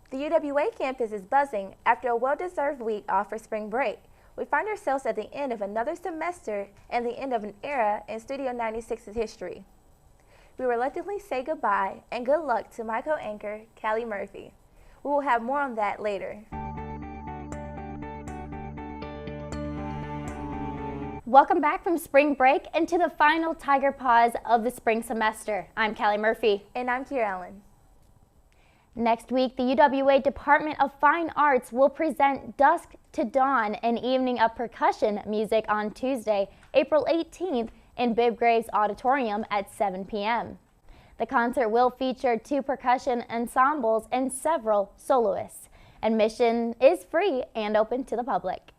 The UWA campus is buzzing after a well-deserved week off for spring break. We find ourselves at the end of another semester and the end of an era in Studio 96's history. We reluctantly say goodbye and good luck to my co-anchor, Callie Murphy. We will have more on that later. Welcome back from spring break and to the final Tiger Paws of the spring semester. I'm Callie Murphy. And I'm Kiera Allen. Next week, the UWA Department of Fine Arts will present Dusk to Dawn, an evening of percussion music on Tuesday, April 18th in Bibb Graves Auditorium at 7 p.m. The concert will feature 2 percussion ensembles and several soloists. Admission is free and open to the public.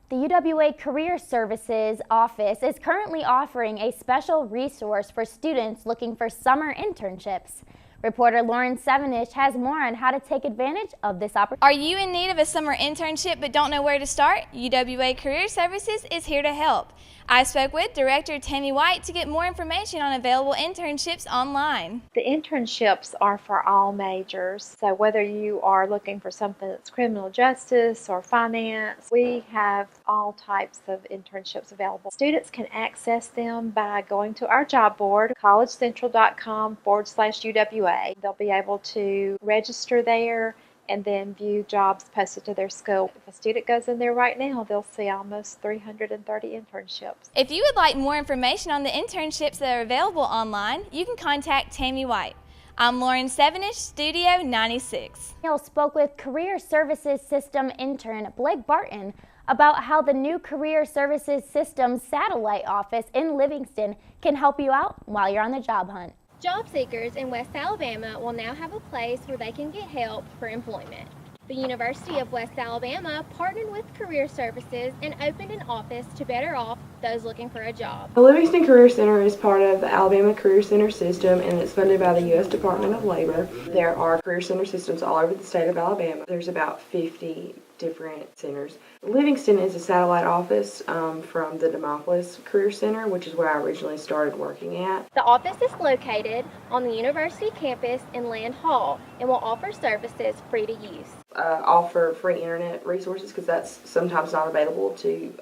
The UWA Career Services Office is currently offering a special resource for students looking for summer internships. Reporter Lauren Sevenish has more on how to take advantage of this opportunity. Are you in need of a summer internship but don't know where to start? UWA Career Services is here to help. I spoke with Director Tammy White to get more information on available internships online. The internships are for all majors, so whether you are looking for something that's criminal justice or finance, we have all types of internships available. Students can access them by going to our job board, collegecentral.com/UWA. They'll be able to register there and then view jobs posted to their school. If a student goes in there right now, they'll see almost 330 internships. If you would like more information on the internships that are available online, you can contact Tammy White. I'm Lauren Sevenish, Studio 96. Neil spoke with Career Services System intern Blake Barton about how the new Career Services System satellite office in Livingston can help you out while you're on the job hunt. Job seekers in West Alabama will now have a place where they can get help for employment. The University of West Alabama partnered with Career Services and opened an office to better off those looking for a job. The Livingston Career Center is part of the Alabama Career Center system, and it's funded by the U.S. Department of Labor. There are career center systems all over the state of Alabama. There's about 50 different centers. Livingston is a satellite office from the Demopolis Career Center, which is where I originally started working at. The office is located on the university campus in Land Hall and will offer services free to use. Offer free internet resources because that's sometimes not available to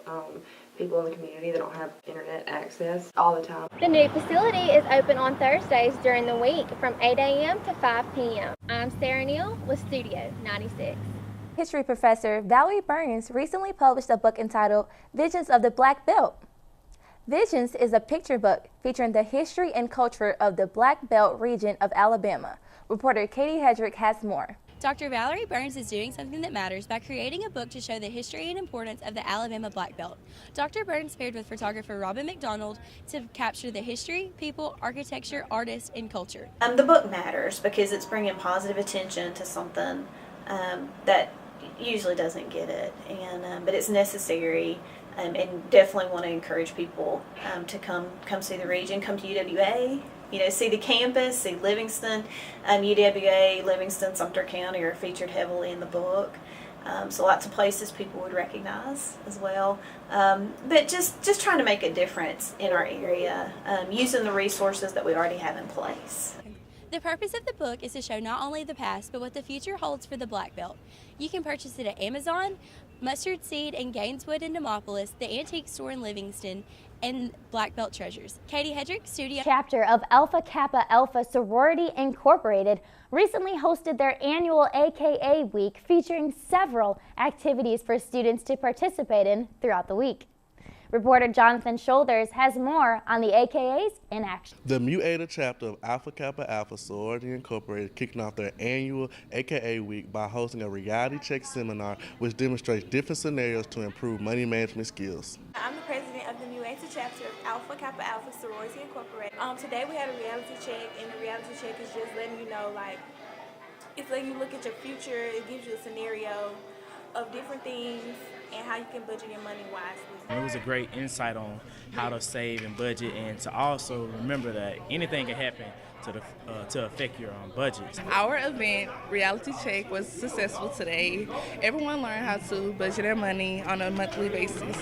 people in the community that don't have internet access all the time. The new facility is open on Thursdays during the week from 8 a.m. to 5 p.m. I'm Sarah Neal with Studio 96. History professor Valerie Burns recently published a book entitled Visions of the Black Belt. Visions is a picture book featuring the history and culture of the Black Belt region of Alabama. Reporter Katie Hedrick has more. Dr. Valerie Burns is doing something that matters by creating a book to show the history and importance of the Alabama Black Belt. Dr. Burns paired with photographer Robin McDonald to capture the history, people, architecture, artists, and culture. The book matters because it's bringing positive attention to something that usually doesn't get it, and but it's necessary, and definitely want to encourage people to come see the region, come to UWA. See the campus, see Livingston. UWA, Livingston, Sumter County are featured heavily in the book. So lots of places people would recognize as well. But just trying to make a difference in our area, using the resources that we already have in place. The purpose of the book is to show not only the past, but what the future holds for the Black Belt. You can purchase it at Amazon, Mustard Seed in Gaineswood and Demopolis, the Antique Store in Livingston, and Black Belt Treasures. Katie Hedrick, Studio. Chapter of Alpha Kappa Alpha Sorority Incorporated recently hosted their annual AKA Week, featuring several activities for students to participate in throughout the week. Reporter Jonathan Shoulders has more on the AKAs in action. The Mu Eta chapter of Alpha Kappa Alpha Sorority Incorporated kicking off their annual AKA Week by hosting a reality check seminar which demonstrates different scenarios to improve money management skills. I'm the president of the Mu Eta chapter of Alpha Kappa Alpha Sorority Incorporated. Today we had a reality check, and the reality check is just letting you know, it's letting you look at your future. It gives you a scenario of different things and how you can budget your money wisely. It was a great insight on how to save and budget, and to also remember that anything can happen to affect your budget. Our event, Reality Check, was successful today. Everyone learned how to budget their money on a monthly basis.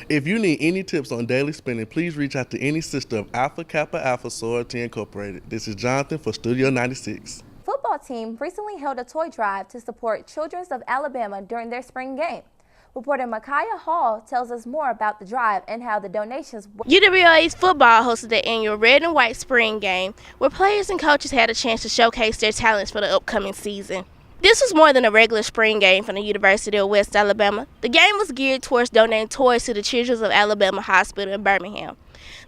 If you need any tips on daily spending, please reach out to any sister of Alpha Kappa Alpha Sorority Incorporated. This is Jonathan for Studio 96. Football football team recently held a toy drive to support Children of Alabama during their spring game. Reporter Micaiah Hall tells us more about the drive and how the donations work. UWA's football hosted the annual Red and White Spring Game, where players and coaches had a chance to showcase their talents for the upcoming season. This was more than a regular spring game from the University of West Alabama. The game was geared towards donating toys to the Children of Alabama Hospital in Birmingham.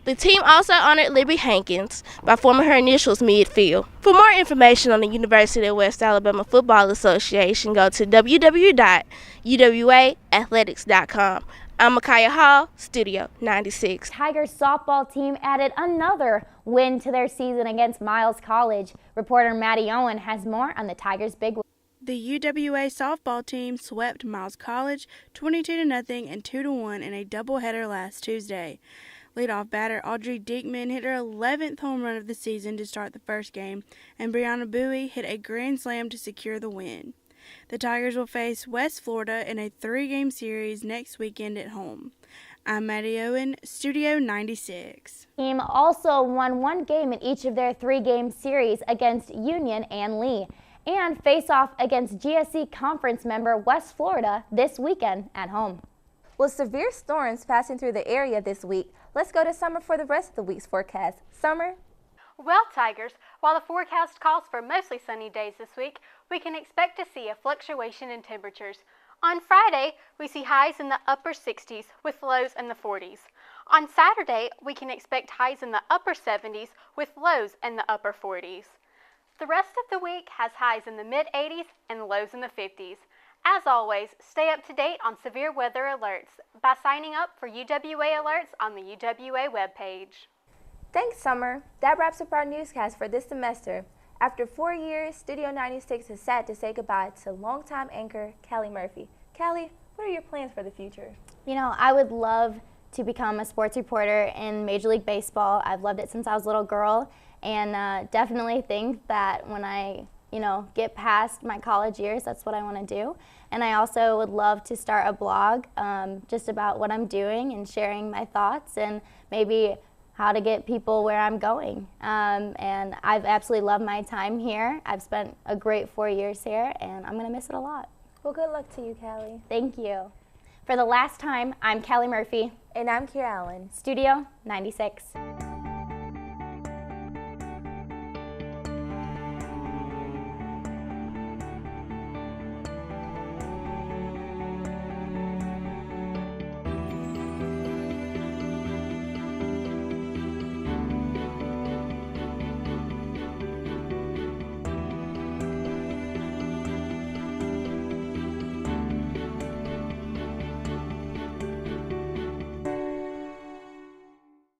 The team also honored Libby Hankins by forming her initials midfield. For more information on the University of West Alabama Football Association, go to www.uwaathletics.com. I'm Micaiah Hall, Studio 96. Tigers softball team added another win to their season against Miles College. Reporter Maddie Owen has more on the Tigers' big win. The UWA softball team swept Miles College 22-0 and 2-1 in a doubleheader last Tuesday. Leadoff batter Audrey Dickman hit her 11th home run of the season to start the first game, and Brianna Bowie hit a grand slam to secure the win. The Tigers will face West Florida in a 3-game series next weekend at home. I'm Maddie Owen, Studio 96. The team also won one game in each of their 3-game series against Union and Lee, and face off against GSC Conference member West Florida this weekend at home. With severe storms passing through the area this week, let's go to Summer for the rest of the week's forecast. Summer? Well, Tigers, while the forecast calls for mostly sunny days this week, we can expect to see a fluctuation in temperatures. On Friday, we see highs in the upper 60s with lows in the 40s. On Saturday, we can expect highs in the upper 70s with lows in the upper 40s. The rest of the week has highs in the mid-80s and lows in the 50s. As always, stay up to date on severe weather alerts by signing up for UWA alerts on the UWA webpage. Thanks, Summer. That wraps up our newscast for this semester. After 4 years, Studio 96 is sad to say goodbye to longtime anchor Callie Murphy. Callie, what are your plans for the future? You know, I would love to become a sports reporter in Major League Baseball. I've loved it since I was a little girl, and definitely think that when I get past my college years, that's what I want to do. And I also would love to start a blog just about what I'm doing and sharing my thoughts and maybe how to get people where I'm going. And I've absolutely loved my time here. I've spent a great 4 years here, and I'm going to miss it a lot. Well, good luck to you, Callie. Thank you. For the last time, I'm Callie Murphy. And I'm Kira Allen. Studio 96.